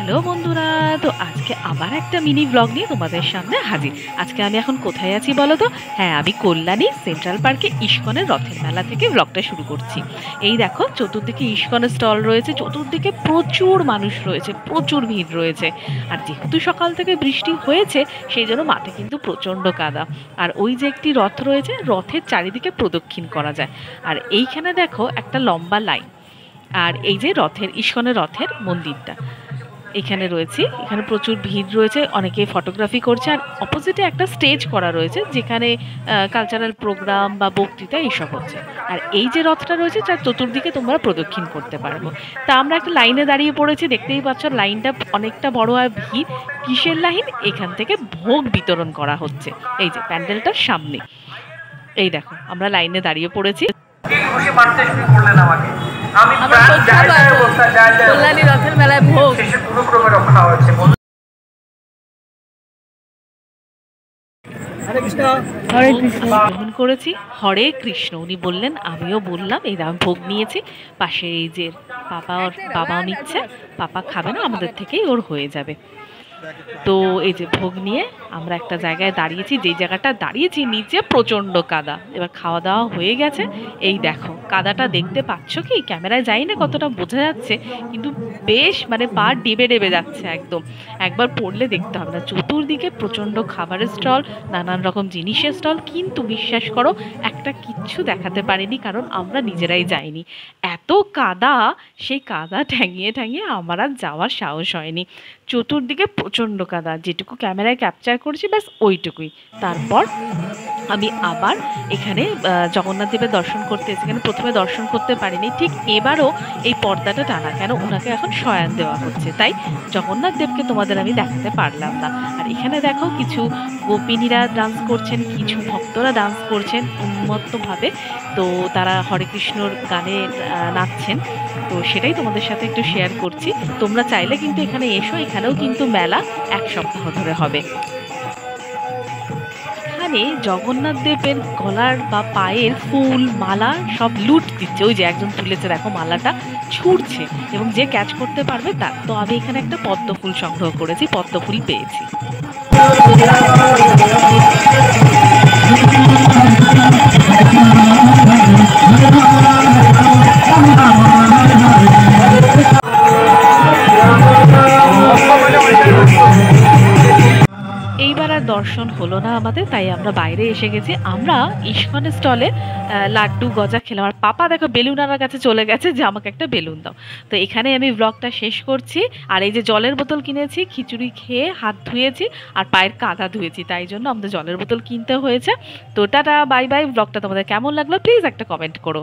Hello বন্ধুরা, তো আজকে আবার একটা মিনি ব্লগ নিয়ে তোমাদের সামনে হাজির। আজকে আমি এখন কোথায় আছি বলো তো? হ্যাঁ, আমি কল্যাণী সেন্ট্রাল পার্কে ইস্কনের রথের মেলা থেকে ব্লগটা শুরু করছি। এই দেখো, চতুর্দিকে ইস্কনের স্টল রয়েছে, চতুর্দিকে প্রচুর মানুষ রয়েছে, প্রচুর ভিড় রয়েছে। আর যেহেতু সকাল থেকে বৃষ্টি হয়েছে, সেই জন্য মাঠে কিন্তু প্রচণ্ড কাদা। আর ওই যে একটি রথ রয়েছে, রথের চারিদিকে প্রদক্ষিণ করা যায়। আর এইখানে দেখো একটা লম্বা লাইন। আর এই যে রথের ইস্কনের রথের মন্দিরটা এখানে রয়েছে, এখানে প্রচুর ভিড় রয়েছে, অনেকে ফটোগ্রাফি করছে। আর অপোজিটে একটা স্টেজ করা রয়েছে, যেখানে কালচারাল প্রোগ্রাম বা বক্তৃতা এইসব হচ্ছে। আর এই যে রথটা রয়েছে, তার চতুর্দিকে তোমরা প্রদক্ষিণ করতে পারবো। তা আমরা একটা লাইনে দাঁড়িয়ে পড়েছি, দেখতেই পাচ্ছ লাইনটা অনেকটা বড় আর ভিড়। কিসের লাইন? এখান থেকে ভোগ বিতরণ করা হচ্ছে এই যে প্যান্ডেলটার সামনে। এই দেখো, আমরা লাইনে দাঁড়িয়ে পড়েছি। কল্যাণী রথের মেলায় ভোগ হরে কৃষ্ণ গ্রহণ করেছি। হরে কৃষ্ণ উনি বললেন, আমিও বললাম। এই আমি ভোগ নিয়েছি। পাশে এই যে বাবাও নিচ্ছে। পাপা খাবে না, আমাদের থেকেই ওর হয়ে যাবে। তো এই যে ভোগ নিয়ে আমরা একটা জায়গায় দাঁড়িয়েছি, যেই জায়গাটা দাঁড়িয়েছি নিচে প্রচণ্ড কাদা। এবার খাওয়া দাওয়া হয়ে গেছে। এই দেখো কাদাটা দেখতে পাচ্ছ কি? ক্যামেরায় যাই না কতটা বোঝা যাচ্ছে, কিন্তু বেশ পা ডেবে ডেবে যাচ্ছে একদম। একবার পড়লে দেখতে হবে না। চতুর্দিকে প্রচণ্ড খাবারের স্টল, নানান রকম জিনিসের স্টল, কিন্তু বিশ্বাস করো একটা কিচ্ছু দেখাতে পারিনি, কারণ আমরা নিজেরাই যাইনি। এত কাদা, সেই কাদা ঠ্যাঙিয়ে ঠ্যাঙিয়ে আমার আর যাওয়ার সাহস হয়নি। চতুর্দিকে প্রচণ্ড কাদা, যেটুকু ক্যামেরায় ক্যাপচার করেছি ব্যাস ওইটুকুই। তারপর আমি আবার এখানে জগন্নাথ দেবের দর্শন করতে এসেছি। এখানে প্রথমে দর্শন করতে পারিনি, ঠিক এবারও এই পর্দাটা টানা, কেন ওনাকে এখন শয়ান দেওয়া হচ্ছে, তাই জগন্নাথ দেবকে তোমাদের আমি দেখাতে পারলাম না। আর এখানে দেখো কিছু গোপিনীরা ডান্স করছেন, কিছু ভক্তরা ডান্স করছেন উন্মত্তভাবে। তো তারা হরে কৃষ্ণর গানে নাচছেন। তো সেটাই তোমাদের সাথে একটু শেয়ার করছি। তোমরা চাইলে কিন্তু এখানে এসো, এখানেও কিন্তু মেলা 1 সপ্তাহ ধরে হবে। এখানে জগন্নাথ দেবের গলার বা পায়ের ফুল মালা সব লুট দিচ্ছে। ওই যে একজন তুলেছে, দেখো মালাটা ছুঁড়ছে, এবং যে ক্যাচ করতে পারবে তার। তো আমি এখানে একটা পদ্ম ফুল সংগ্রহ করেছি, পদ্ম ফুল পেয়েছি। এইবার আর দর্শন হলো না আমাদের, তাই আমরা বাইরে এসে গেছি। আমরা ইস্কনের স্টলে লাড্ডু গজা খেলাম। আর পাপা দেখো বেলুন আনার কাছে চলে গেছে, যে আমাকে একটা বেলুন দাও। তো এখানে আমি ব্লগটা শেষ করছি। আর এই যে জলের বোতল কিনেছি, খিচুড়ি খেয়ে হাত ধুয়েছি আর পায়ের কাদা ধুয়েছি, তাই জন্য আমাদের জলের বোতল কিনতে হয়েছে। তো টাটা, বাই বাই। ব্লগটা তোমাদের কেমন লাগলো প্লিজ একটা কমেন্ট করো।